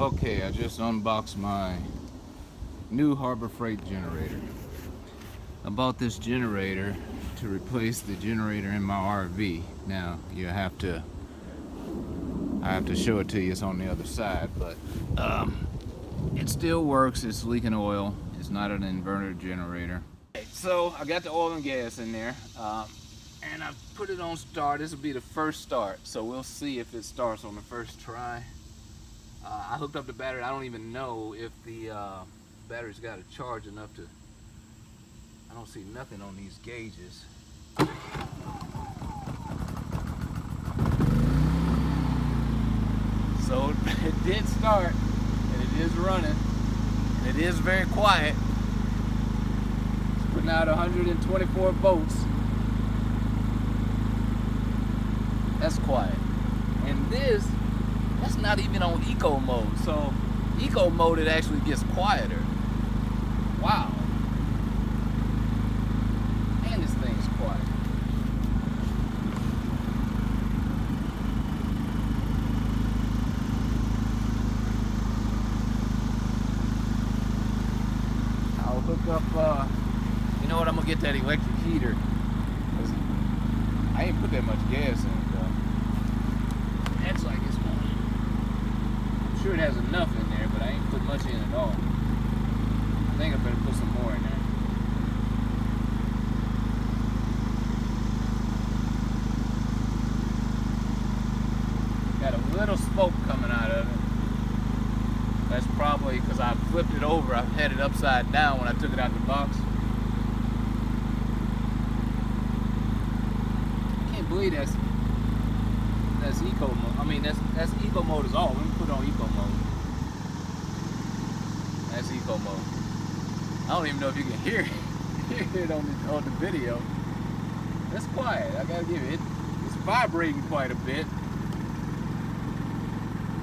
Okay, I just unboxed my new Harbor Freight generator. I bought this generator to replace the generator in my RV. Now I have to show it to you. It's on the other side, but it still works. It's leaking oil. It's not an inverter generator. So I got the oil and gas in there, and I put it on start. This will be the first start, so we'll see if it starts on the first try. I hooked up the battery. I don't even know if the battery's got a charge enough to. I don't see nothing on these gauges. So it did start, and it is running, and it is very quiet. It's putting out 124 volts. That's quiet. And that's not even on eco mode. So eco mode, it actually gets quieter. Wow. And this thing's quiet. I'll hook up, you know what, I'm gonna get that electric heater. I ain't put that much gas in it though. That's like it's going. I'm sure it has enough in there, but I ain't put much in at all. I think I better put some more in there. Got a little smoke coming out of it. That's probably because I flipped it over. I had it upside down when I took it out the box. I can't believe that's eco mode. I mean, that's eco mode is all. Let me put it on eco mode. That's eco mode. I don't even know if you can hear it on the video. It's quiet. I gotta give it. It's vibrating quite a bit,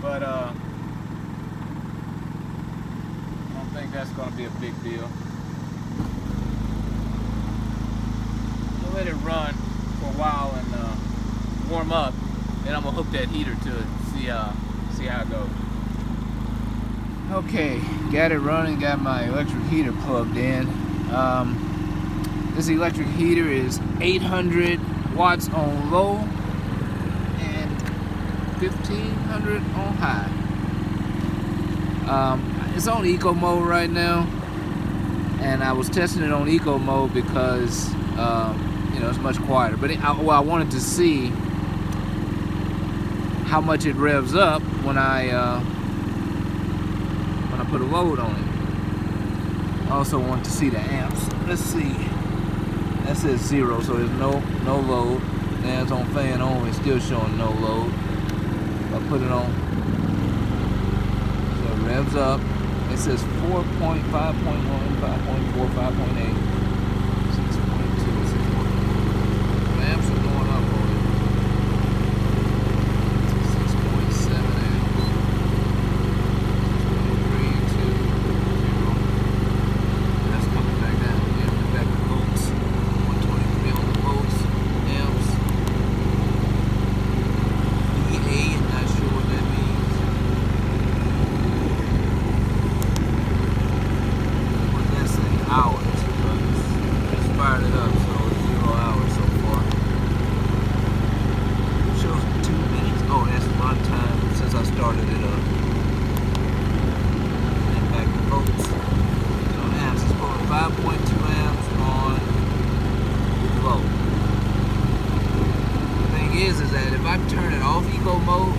but I don't think that's gonna be a big deal. I'm gonna let it run for a while and warm up. Then I'm gonna hook that heater to it, see how it goes. Okay, got it running, got my electric heater plugged in. This electric heater is 800 watts on low and 1500 on high. It's on eco mode right now, and I was testing it on eco mode because you know, it's much quieter. But I wanted to see how much it revs up when I put a load on it. I also want to see the amps. Let's see. That says 0, so there's no load. Now it's on fan only, still showing no load. I put it on, so it revs up. It says 4.5.1, 5.4, 5.8, 6.2, 6.8. The amps are going up on it. 6.7 amps. 6.3, 2, 0. That's coming back down again. Back to volts. 123 on the volts. Amps. EA, I'm not sure what that means. What does that say? Hours. It's fired it up, so it's 0 hours so far. It shows 2 minutes. Oh, that's my time since I started it up. And back to volts. So amps, it's pulling 5.2 amps on low. The thing is that if I turn it off eco mode,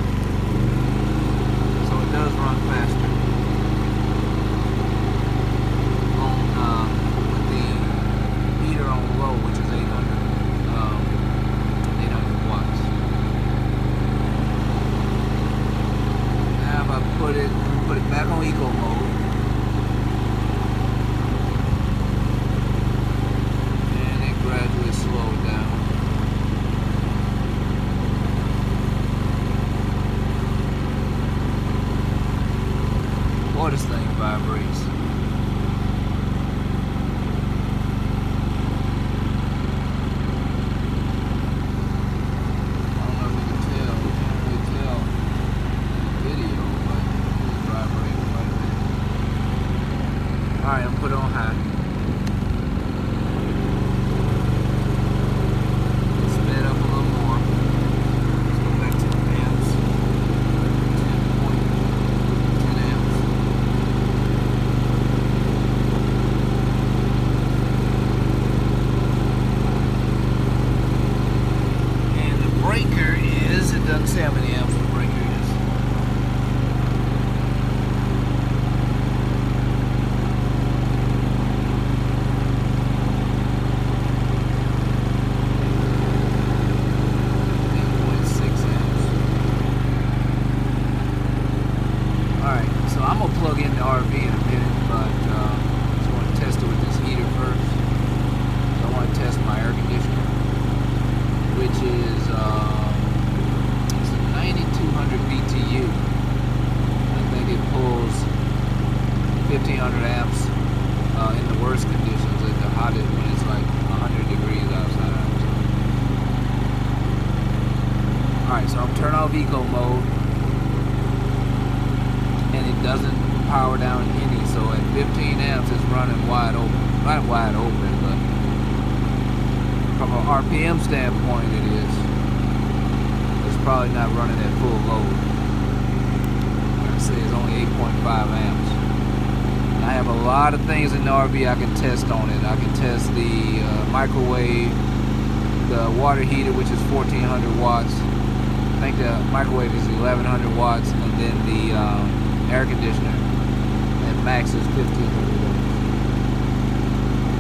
so it does run faster. With the heater on low, which is 800 watts. Now if I put it back on eco mode, and it gradually slowed down. Boy, this thing vibrates. I don't know if you can tell, video, but it vibrates. Alright, I'm put it on high. Spin it up a little more. Let's go back to the amps. 10 amps. And the breaker is, it doesn't say how many amps the breaker is. I'm gonna plug in the RV in a minute, but just want to test it with this heater first. So I want to test my air conditioner, which is it's a 9200 BTU. I think it pulls 1500 amps in the worst conditions, at the hottest when it's like 100 degrees outside. Alright, so I'm turning off eco mode. And it doesn't power down any, so at 15 amps it's running wide open. Not wide open, but from an RPM standpoint it is. It's probably not running at full load. Like I say, it's only 8.5 amps. And I have a lot of things in the RV I can test on it. I can test the microwave, the water heater, which is 1400 watts. I think the microwave is 1100 watts, and then the air conditioner at max is 1500 watts.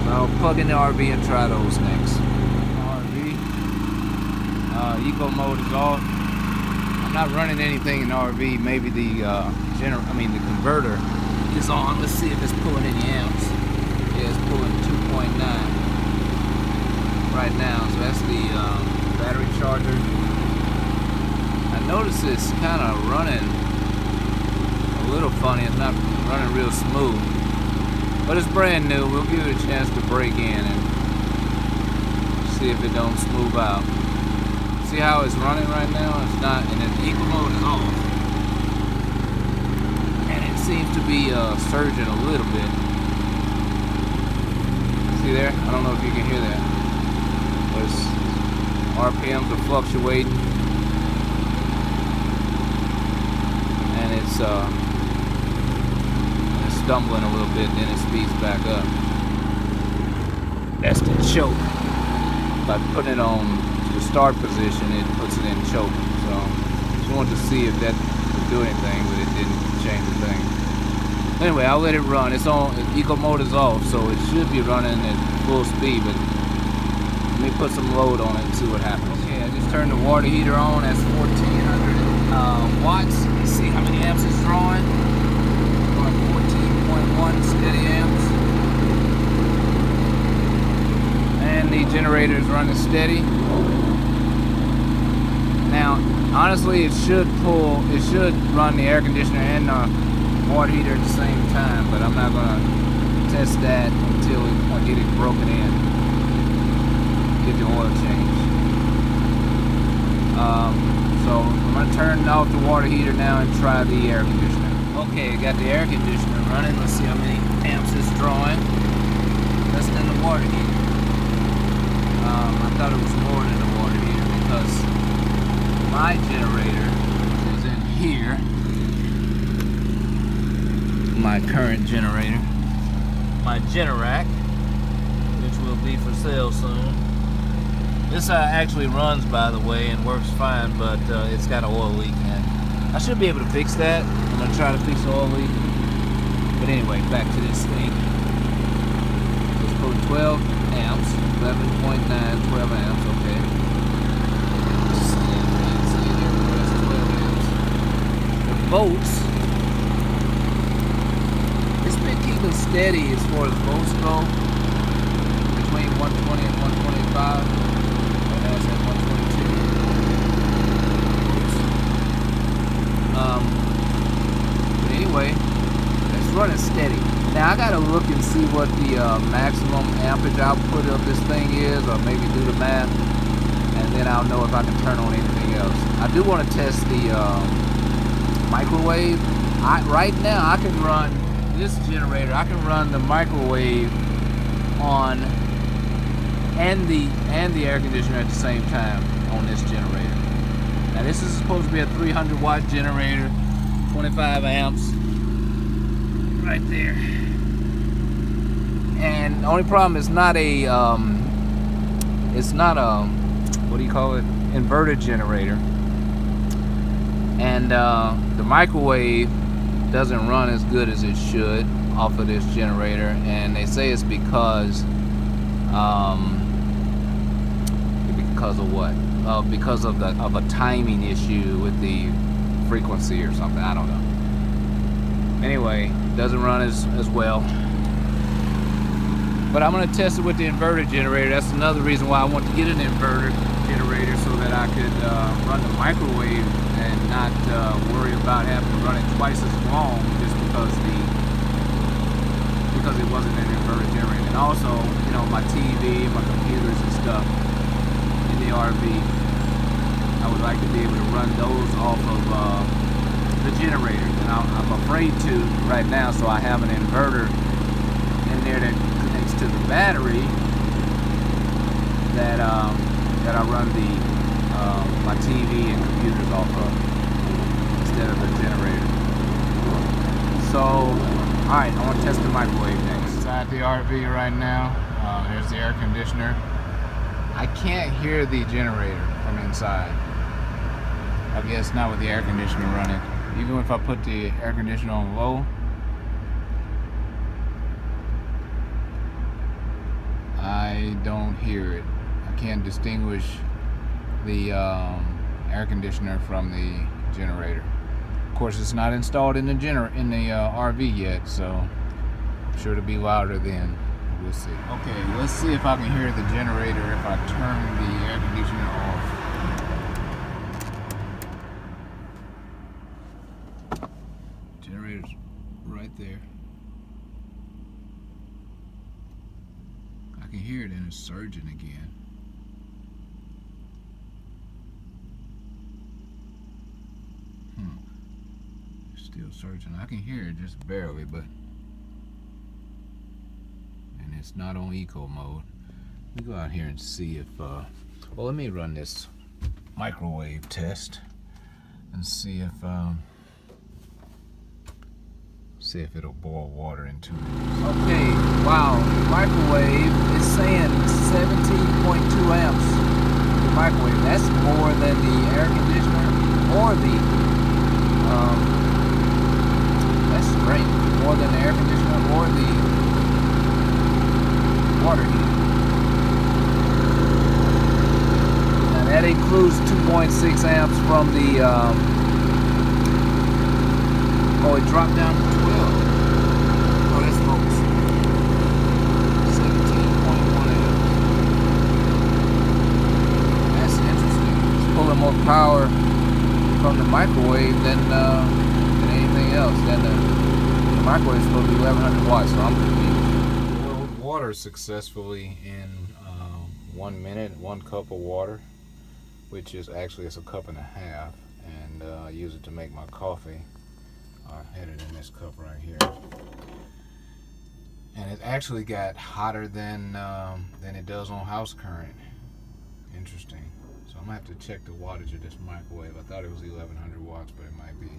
So I'll plug in the RV and try those next. RV, eco mode is off. I'm not running anything in the RV. Maybe the the converter is on. Let's see if it's pulling any amps. Yeah, it's pulling 2.9 right now. So that's the battery charger. I notice it's kind of running a little funny. It's not running real smooth, but it's brand new. We'll give it a chance to break in and see if it don't smooth out. See how it's running right now? It's not, and the eco mode is off, and it seems to be surging a little bit. See there? I don't know if you can hear that. There's RPMs are fluctuating, and it's stumbling a little bit, then it speeds back up. That's the choke. By putting it on the start position, it puts it in choke. So just wanted to see if that would do anything, but it didn't change a thing. Anyway, I'll let it run. It's on, eco mode is off, so it should be running at full speed, but let me put some load on it and see what happens. Okay, I just turned the water heater on. That's 1400 watts. Let's see how many amps it's drawing. 14.1 steady amps. And the generator is running steady. Now, honestly, it should run the air conditioner and the water heater at the same time, but I'm not gonna test that until I get it broken in, get the oil changed. So I'm gonna turn off the water heater now and try the air conditioner. Okay, got the air conditioner running. Let's see how many amps it's drawing. Less than the water heater. I thought it was more than the water heater because my generator is in here. My current generator. My Generac, which will be for sale soon. This actually runs, by the way, and works fine, but it's got an oil leak in it. I should be able to fix that. I'm going to try to fix the oil leak. But anyway, back to this thing. Let's put 12 amps, 11.9, 12 amps, okay. The volts, it's been keeping steady as far as volts go, between 120 and 125. And that's at 122. But anyway, it's running steady. Now I gotta look and see what the maximum amperage output of this thing is, or maybe do the math, and then I'll know if I can turn on anything else. I do want to test the microwave. Right now I can run this generator, I can run the microwave on and the air conditioner at the same time on this generator. Now this is supposed to be a 300 watt generator, 25 amps, right there. And the only problem is not a what do you call it, inverter generator. And the microwave doesn't run as good as it should off of this generator, and they say it's because of what? Because of a timing issue with the frequency or something. I don't know. Anyway, it doesn't run as well. But I'm going to test it with the inverter generator. That's another reason why I want to get an inverter generator, so that I could run the microwave and not worry about having to run it twice as long just because it wasn't an inverter generator. And also, you know, my TV, my computers and stuff in the RV, I would like to be able to run those off of the generator. And I'm afraid to right now, so I have an inverter in there that connects to the battery that I run my TV and computers off of instead of the generator. So, alright, I want to test the microwave next. Inside the RV right now, there's the air conditioner. I can't hear the generator from inside. I guess not with the air conditioner running. Even if I put the air conditioner on low, I don't hear it. I can't distinguish the air conditioner from the generator. Of course, it's not installed in the RV yet, so I'm sure it'll be louder then. We'll see. Okay, let's see if I can hear the generator if I turn the air conditioner off. Generator's right there. I can hear it, and it's surging again. Still surging. I can hear it just barely, but and it's not on eco mode. Let me go out here and see if well, let me run this microwave test and see if it'll boil water into it. Okay, wow, microwave is saying 17.2 amps. The microwave, that's more than the air conditioner or the that's great. More than the air conditioner or the water heater. Now that includes 2.6 amps from the oh, it dropped down to 12. Oh, that's folks. 17.1 amps. That's interesting. It's pulling more power from the microwave than anything else. Then the microwave is supposed to be 1100 watts, so I'm confused. Boiled water successfully in 1 minute, 1 cup of water, which is actually it's a cup and a half, and I use it to make my coffee. I had it in this cup right here, and it actually got hotter than it does on house current. Interesting. So I'm gonna have to check the wattage of this microwave. I thought it was 1100 watts, but it might be.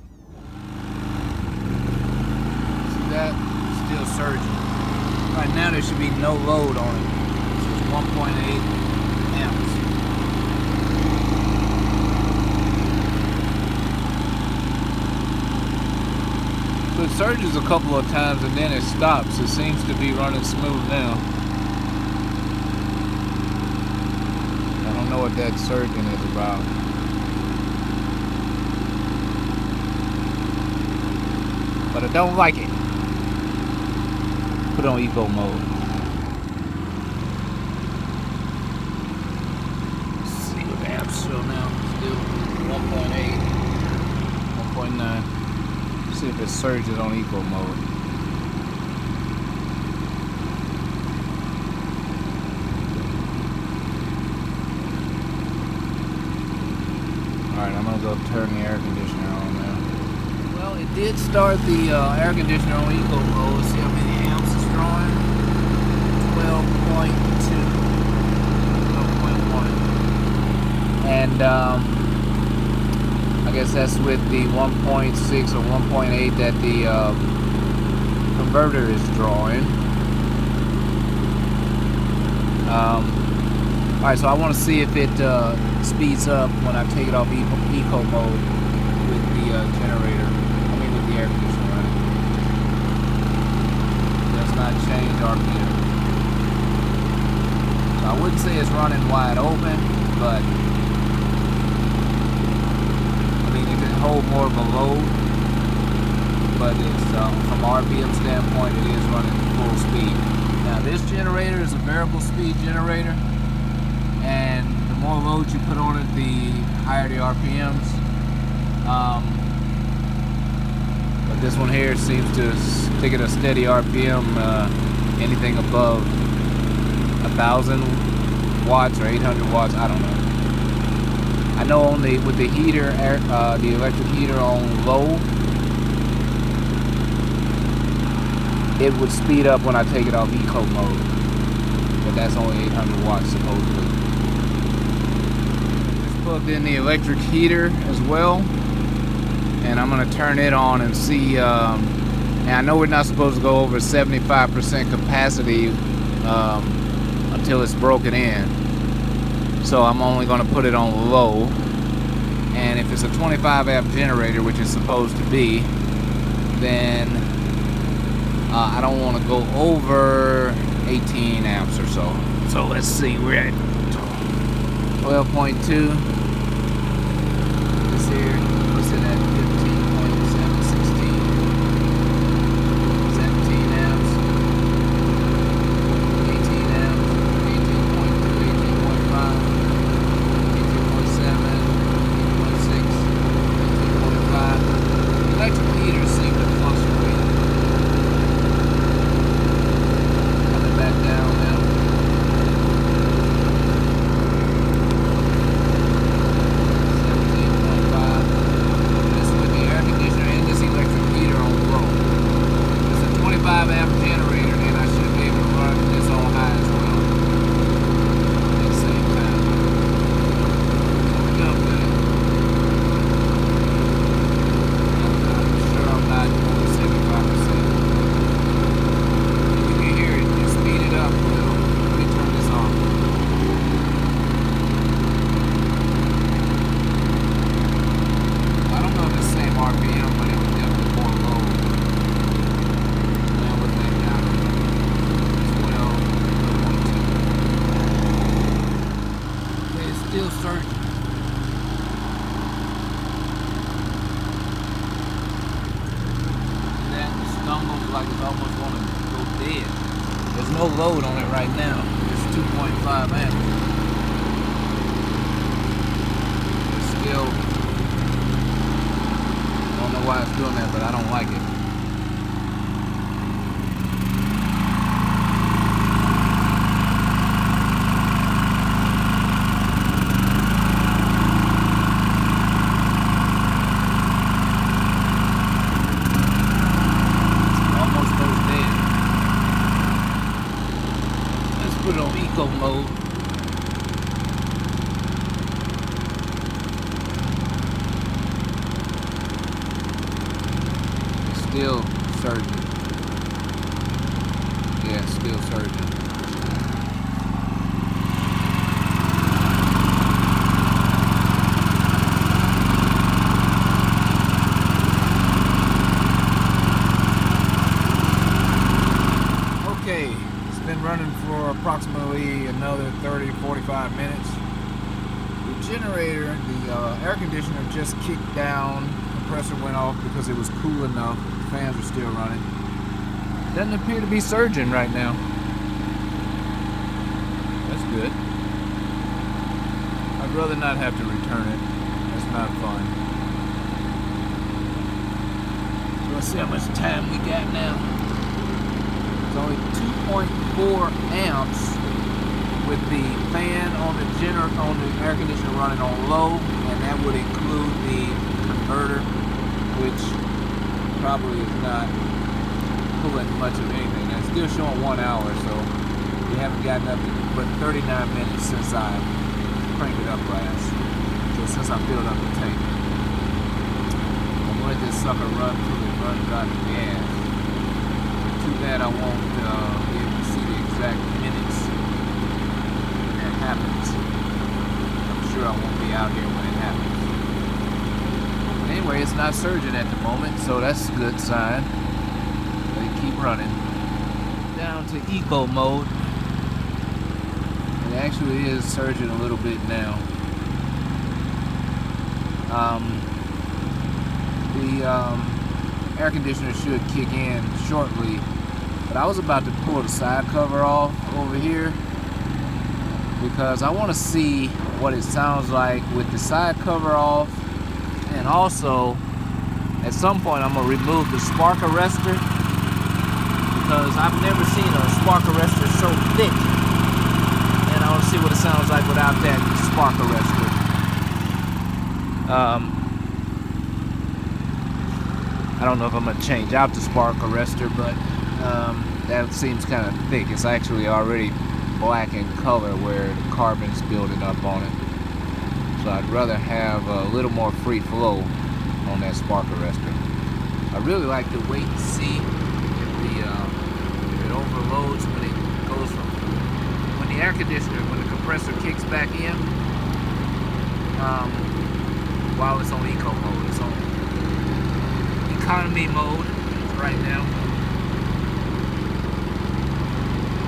See that? It's still surging. Right now there should be no load on it. This is 1.8 amps. So it surges a couple of times and then it stops. It seems to be running smooth now. I don't know what that surging is about. But I don't like it. Put it on eco mode. Let's see what the amps show now. Still 1.8, 1.9. See if it surges on eco mode. Alright, I'm gonna go turn the air conditioner on now. Well, Well, it did start the air conditioner on eco mode. Let's see how many amps it's drawing. 12.2, 12.1. And I guess that's with the 1.6 or 1.8 that the converter is drawing. Alright, so I want to see if it speeds up when I take it off eco mode with the generator. I mean with the air conditioner running. It does not change RPM. So I wouldn't say it's running wide open, but I mean it can hold more of a load. But it's from RPM standpoint, it is running full speed. Now this generator is a variable speed generator, and the more load you put on it, the higher the RPMs. But this one here seems to stick at a steady RPM, anything above 1,000 watts or 800 watts, I don't know. I know only with the heater, the electric heater on low, it would speed up when I take it off eco mode, but that's only 800 watts supposedly. Just plugged in the electric heater as well, and I'm going to turn it on and see. And I know we're not supposed to go over 75% capacity until it's broken in, so I'm only going to put it on low. And if it's a 25 amp generator, which it's supposed to be, then I don't want to go over 18 amps or so. So let's see, we're at 12.2. This here puts it at 15.716. 17 amps. 18 amps. 18.2, 18.5. 18.7. 18.6. 18.5. Electric heaters seem to fluctuate. Back down now. 17.5. This is with the air conditioner and this electric heater on low. It's a 25 amp generator, and I should be able to run this on high as well at the same time. Look up there. I'm sure I'm not over 75%. Up a little. Let me turn this on. I don't know if it's the same RPM, but it was definitely more low. Now we're back down to 12.2. Okay, it's still surging. And that stumbles like it's almost going to go dead. There's no load on it right now. It's 2.5 amps. It's still, I don't know why it's doing that, but I don't like it. Almost goes dead. Put it on eco mode. It's still surging. Yeah, it's still surging. Okay. Been running for approximately another 30-45 minutes. The generator, the air conditioner just kicked down. Compressor went off because it was cool enough. The fans are still running. Doesn't appear to be surging right now. That's good. I'd rather not have to return it. That's not fun. So let's see how much time we got now. It's only 2.4 amps with the fan on the air conditioner running on low, and that would include the converter, which probably is not pulling much of anything. It's still showing 1 hour, so we haven't gotten up to but 39 minutes since I cranked it up last. So since I filled up the tank. I'm gonna let this sucker run till it runs out of gas. Too bad I won't be able to see the exact minutes when that happens. I'm sure I won't be out here when it happens. Anyway, it's not surging at the moment, so that's a good sign. They keep running. Down to eco mode. It actually is surging a little bit now. The air conditioner should kick in shortly, but I was about to pull the side cover off over here because I want to see what it sounds like with the side cover off, and also at some point I'm going to remove the spark arrestor because I've never seen a spark arrestor so thick, and I want to see what it sounds like without that spark arrestor. I don't know if I'm going to change out the spark arrestor, but that seems kind of thick. It's actually already black in color where the carbon's building up on it. So I'd rather have a little more free flow on that spark arrestor. I really like to wait and see if it overloads when it goes from, when the air conditioner, when the compressor kicks back in, while it's on eco mode. It's on economy mode right now.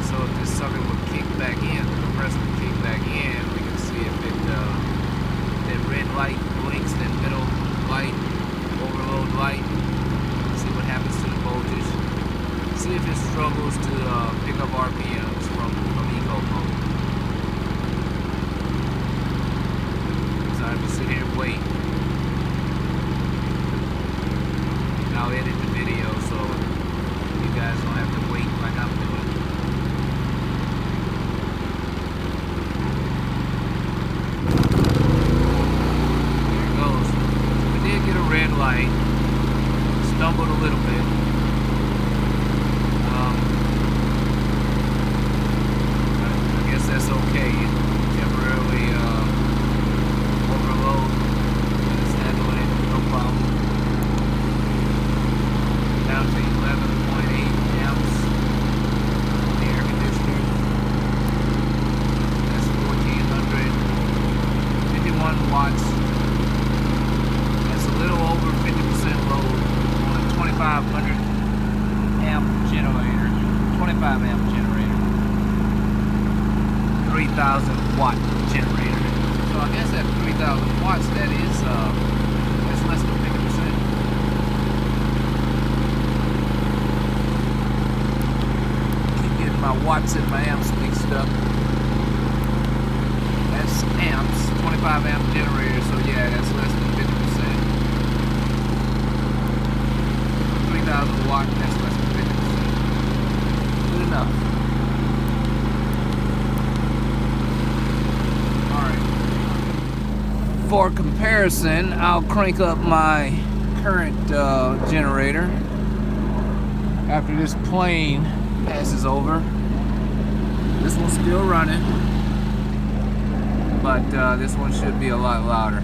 So if this sucker would kick back in, the compressor would kick back in, we can see if it that red light blinks, that middle light, overload light. See what happens to the voltage. See if it struggles to pick up RPMs from eco mode. So I have to sit here and wait. I'll edit the video so you guys don't have to wait like I'm doing. There it goes. We did get a red light. Stumbled a little bit. I guess that's okay. Temporarily overload. It's handling it, no problem. Down to 11.8 amps on the air conditioner. That's 1451 watts. That's a little over 50% load on a 2500 amp generator. 25 amp generator. 3000 watt generator. So I guess at 3000 watts that is that's less than 50%. My watts and my amps mixed up. That's amps, 25 amp generator, so yeah, that's less than 50%. 3000 watt, that's less than 50%. Good enough. Alright. For comparison, I'll crank up my current generator after this plane passes over. This one's still running, but this one should be a lot louder.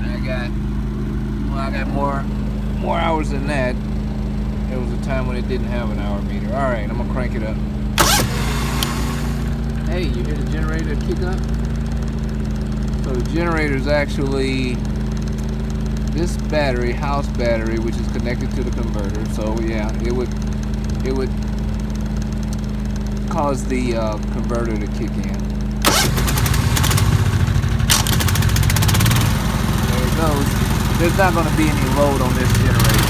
I got more hours than that. There was a time when it didn't have an hour meter. All right, I'm gonna crank it up. Hey, you hear the generator kick up? So the generator is actually this battery, house battery, which is connected to the converter. So yeah, it would cause the converter to kick in. There it goes. There's not going to be any load on this generator.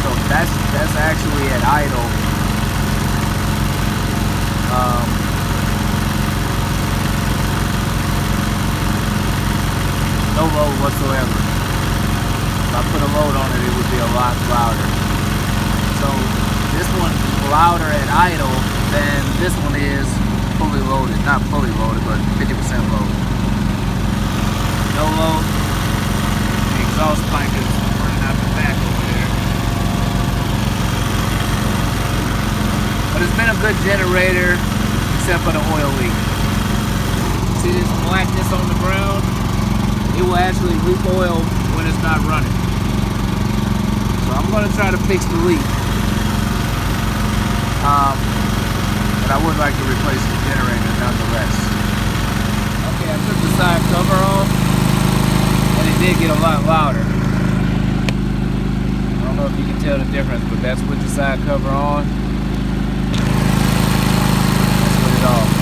So that's actually at idle. No load whatsoever. If I put a load on it, it would be a lot louder. So this one's louder at idle than this one is fully loaded. Not fully loaded, but 50% load. No load. The exhaust pipe is running out the back over there. But it's been a good generator, except for the oil leak. See this blackness on the ground? It will actually leak oil when it's not running. So I'm going to try to fix the leak. But I would like to replace the generator nonetheless. Okay, I took the side cover off, and it did get a lot louder. I don't know if you can tell the difference, but that's with the side cover on. That's with it off.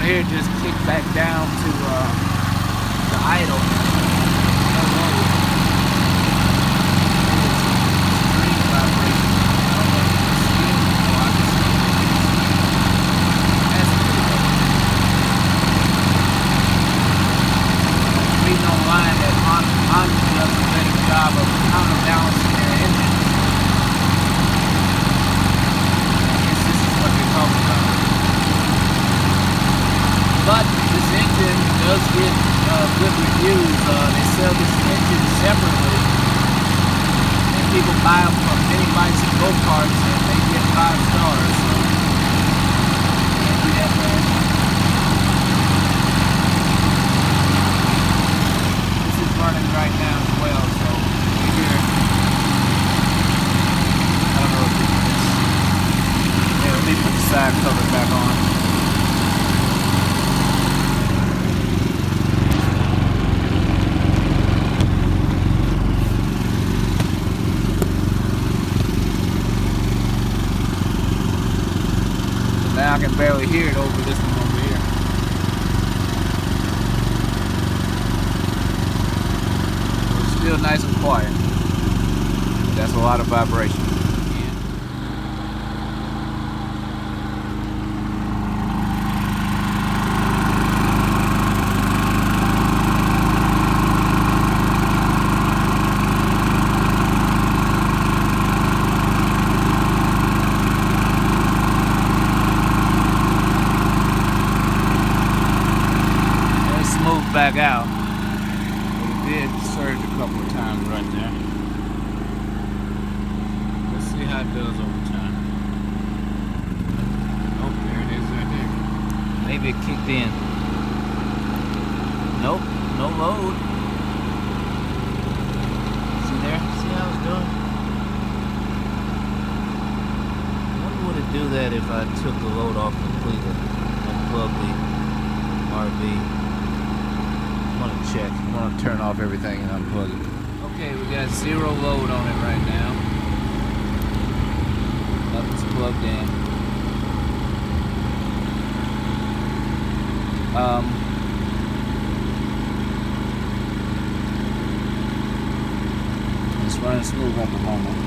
Here just kicked back down to the idle. No load. Extreme vibration. I don't know if you can see it. Oh, I can see it. That's pretty low. Reading online that Honda does a better job of counterbalancing their engine. I guess this is what they're talking about. But this engine does get good reviews. They sell this engine separately, and people buy them from many bikes and go-karts, and they get 5 stars. So can't do that bad. This is running right now as well, so you hear it. I don't know if you can miss. Yeah, let me put the side cover back on. Now I can barely hear it over this one over here. So it's still nice and quiet. But that's a lot of vibration. Back out, but it did surge a couple of times right there. Let's see how it does over time. Oh, there it is right there. Maybe it kicked in. Nope, no load. See there? See how it's doing? I wonder would it do that if I took the load off completely and plugged the RV. I'm gonna check. I'm gonna turn off everything and unplug it. Okay, we got 0 load on it right now. Nothing's plugged in. It's running smooth at the moment.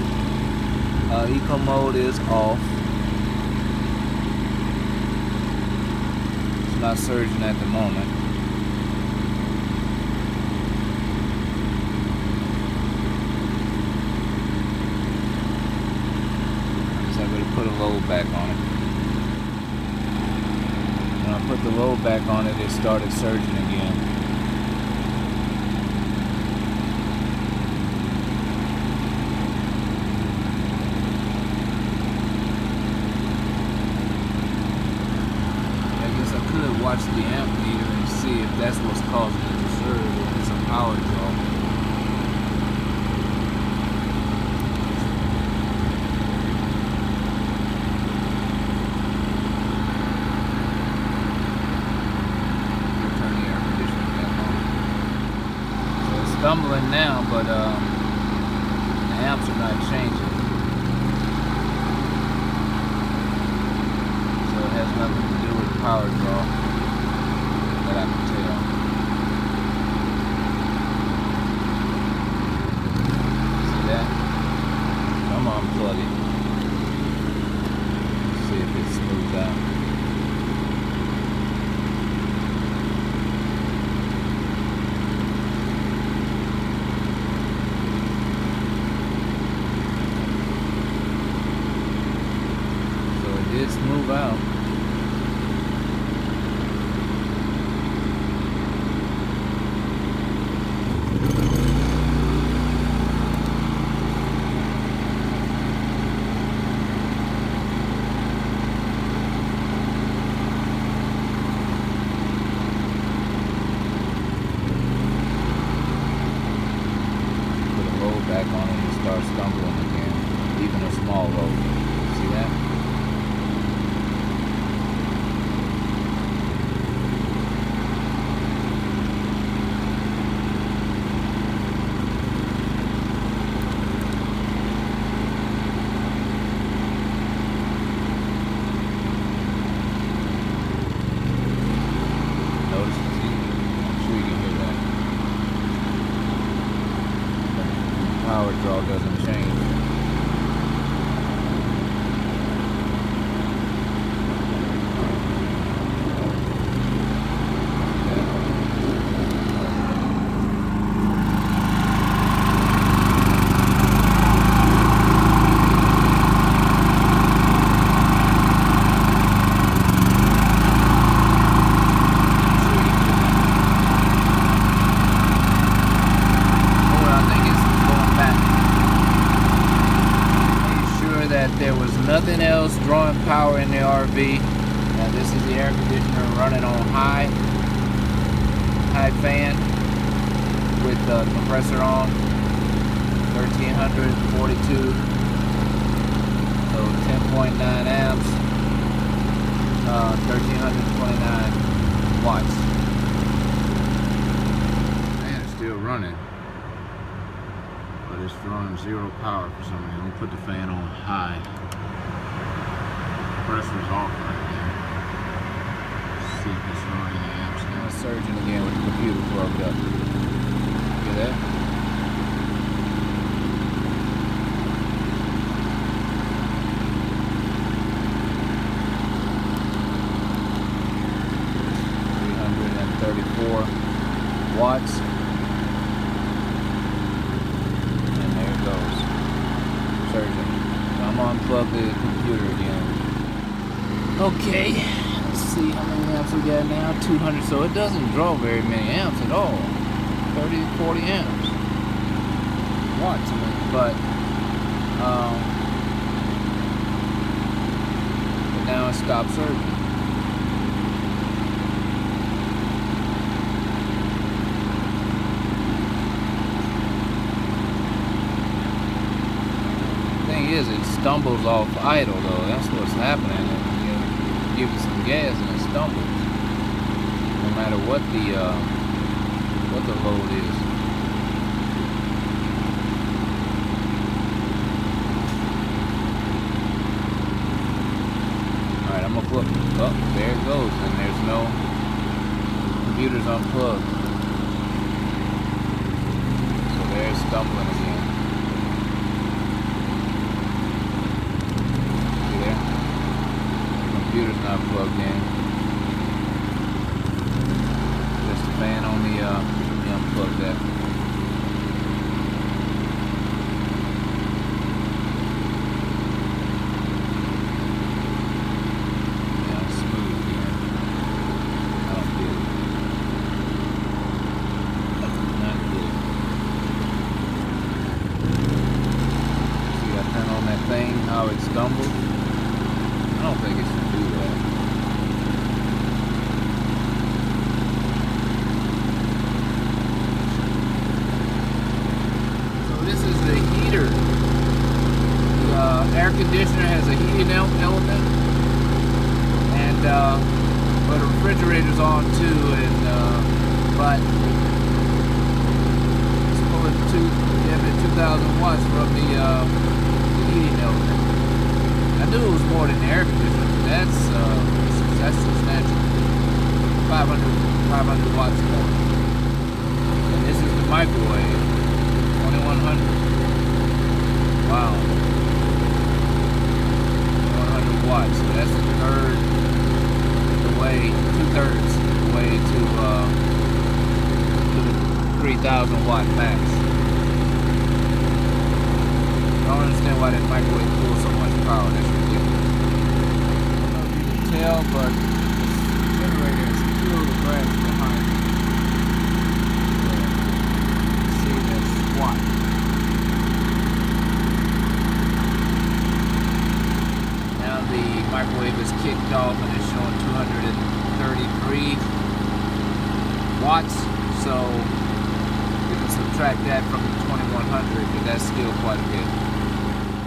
Eco mode is off. It's not surging at the moment. Put a load back on it. When I put the load back on it, it started surging again. I guess I could watch the amp meter and see if that's what's causing it to surge, or if it's a power draw. stumbling now, but the amps are not changing. So it has nothing to do with power draw that I can tell. See that? I'm gonna unplug it. See if it smooths out. It's move out. Put a load back on it and start stumbling again. Even a small load. See that? Power draw doesn't change. There was nothing else drawing power in the RV. Now this is the air conditioner running on high fan with the compressor on, 1342, so 10.9 amps, 1329 watts. Man, it's still running. But it's drawing zero power for some reason. Let me put the fan on high. Compressor's off right there. Let's see if it's drawing any amps now. It's surging again with the computer plugged up. Hear that? Watts. And there it goes. Surging. So I'm gonna unplug the computer again. Okay, let's see how many amps we got now. 200. So it doesn't draw very many amps at all. 30 to 40 amps. Watts, but now it stopped surging. Is it stumbles off idle though. That's what's happening. You give it some gas and it stumbles, no matter what the load is. All right, I'm gonna flip. Oh, there it goes, and there's no computer's unplugged. So there's stumbling again. Computer's not plugged in. Just the fan on the unplug that. Yeah, it's smooth again. I don't get it. Not good. See, I turn on that thing, how it stumbles. I don't think it should do that. So this is the heater. The air conditioner has a heating element, and but the refrigerator's on too. And but 2,000 watts from the heating element. I knew it was more than the air conditioner, but that's substantial. 500 watts more. And this is the microwave, 2100. Wow. 100 watts. So that's a third the way, 2/3 the way to the 3,000 watt max. I don't understand why that microwave pulls so much power. That's ridiculous. I don't know if you can tell, but the generator is still the grass behind me. See that squat. Now the microwave is kicked off and it's showing 233 watts. So we can subtract that from the 2100, but that's still quite a bit.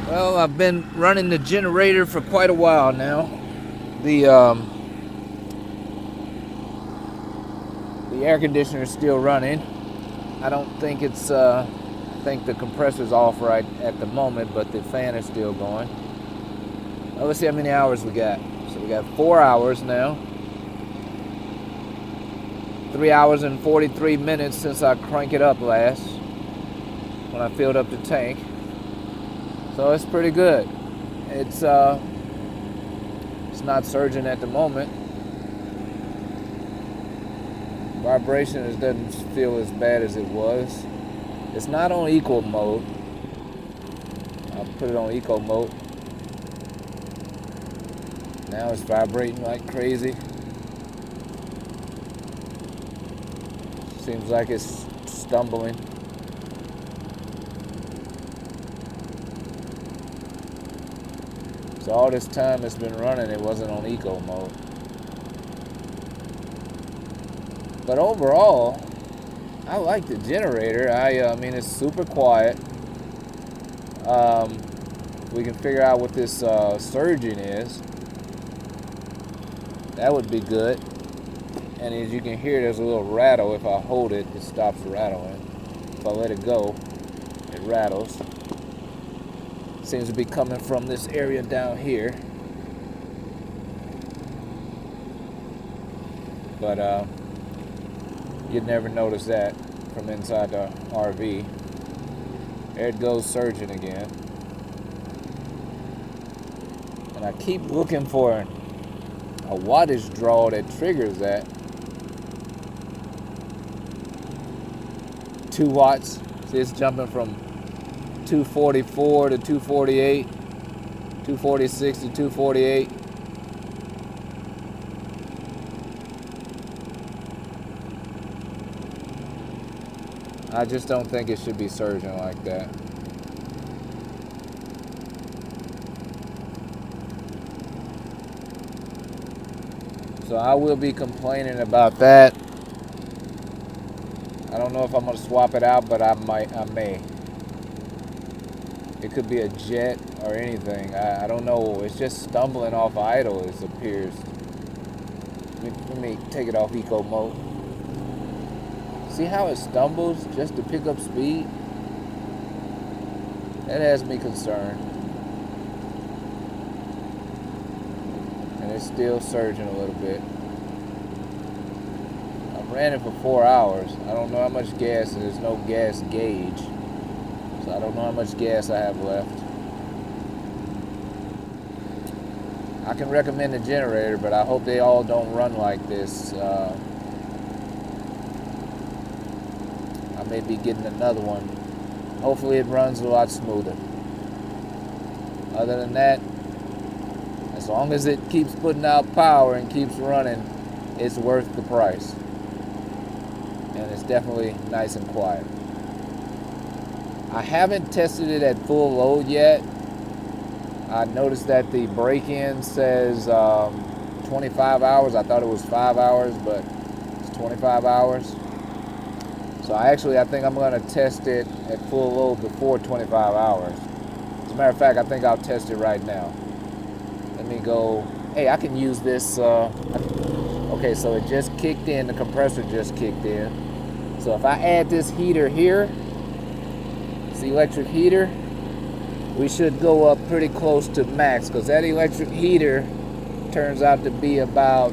Well, I've been running the generator for quite a while now. The air conditioner is still running. I don't think it's, I think the compressor's off right at the moment, but the fan is still going. Well, let's see how many hours we got. So we got 4 hours now. 3 hours and 43 minutes since I cranked it up last, when I filled up the tank. So it's pretty good. It's not surging at the moment. Vibration doesn't feel as bad as it was. It's not on eco mode. I'll put it on eco mode. Now it's vibrating like crazy. Seems like it's stumbling. So all this time it's been running, it wasn't on eco mode. But overall, I like the generator. I mean, it's super quiet. We can figure out what this surging is. That would be good. And as you can hear, there's a little rattle. If I hold it, it stops rattling. If I let it go, it rattles. Seems to be coming from this area down here. But you'd never notice that from inside the RV. There it goes, surging again. And I keep looking for a wattage draw that triggers that. 2 watts. See, it's jumping from 244 to 248, 246 to 248. I just don't think it should be surging like that. So I will be complaining about that. I don't know if I'm going to swap it out, but I may. It could be a jet or anything. I don't know. It's just stumbling off idle, it appears. Let me take it off eco mode. See how it stumbles just to pick up speed? That has me concerned. And it's still surging a little bit. I ran it for 4 hours. I don't know how much gas, there's no gas gauge. So I don't know how much gas I have left. I can recommend a generator, but I hope they all don't run like this. I may be getting another one. Hopefully it runs a lot smoother. Other than that, as long as it keeps putting out power and keeps running, it's worth the price. And it's definitely nice and quiet. I haven't tested it at full load yet. I noticed that the break-in says 25 hours. I thought it was 5 hours, but it's 25 hours. So I think I'm going to test it at full load before 25 hours. As a matter of fact, I think I'll test it right now. Let me go. Hey, I can use this. Okay, so it just kicked in. The compressor just kicked in. So if I add this heater here, this electric heater, we should go up pretty close to max, because that electric heater turns out to be about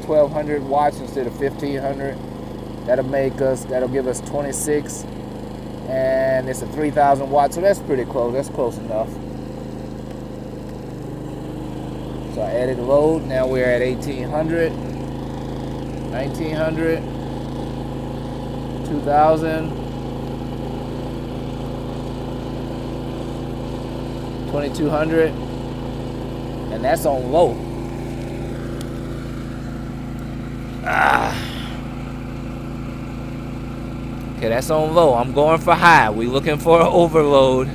1200 watts instead of 1500. That'll give us 26, and it's a 3000 watts, so that's pretty close. That's close enough. So I added load. Now we're at 1800, 1900, 2000, 2200, and that's on low. Okay, that's on low. I'm going for high. We're looking for an overload.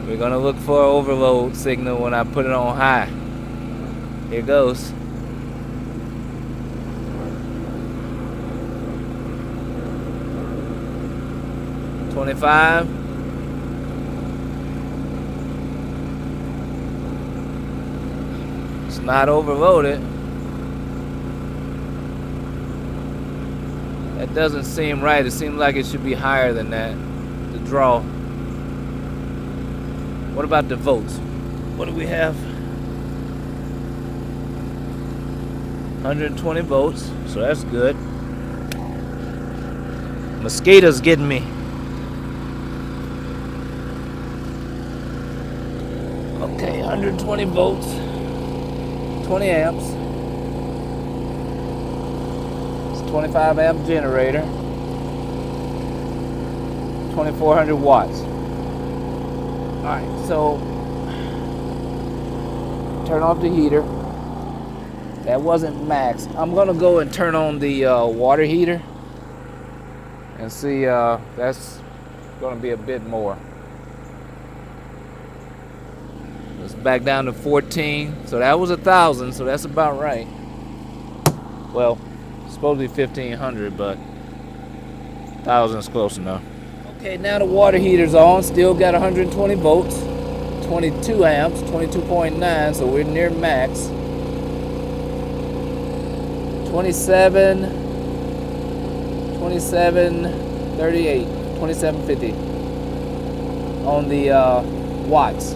We're gonna look for an overload signal when I put it on high. Here goes. $25. It's not overloaded. That doesn't seem right. It seems like it should be higher than that, the draw. What about the volts? What do we have? 120 volts, so that's good. Mosquitoes getting me. Okay, 120 volts, 20 amps. 25 amp generator, 2400 watts. Alright, so turn off the heater. That wasn't max. I'm gonna go and turn on the water heater and see. That's gonna be a bit more. Let's back down to 14. So that was 1000, so that's about right. Well, supposed to be 1500, but 1000 is close enough. Okay, now the water heater's on. Still got 120 volts, 22 amps, 22.9, so we're near max. 2738, 2750 on the watts.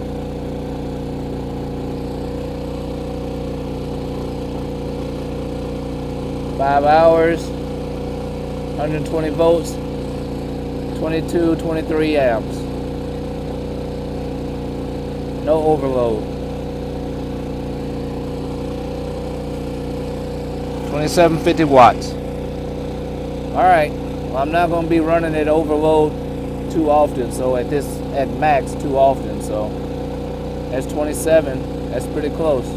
Five hours, 120 volts, 22, 23 amps. No overload. 2750 watts. Alright, well, I'm not going to be running it overload too often, so at max too often, so that's 27. That's pretty close.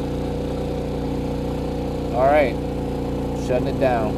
Alright. Shutting it down.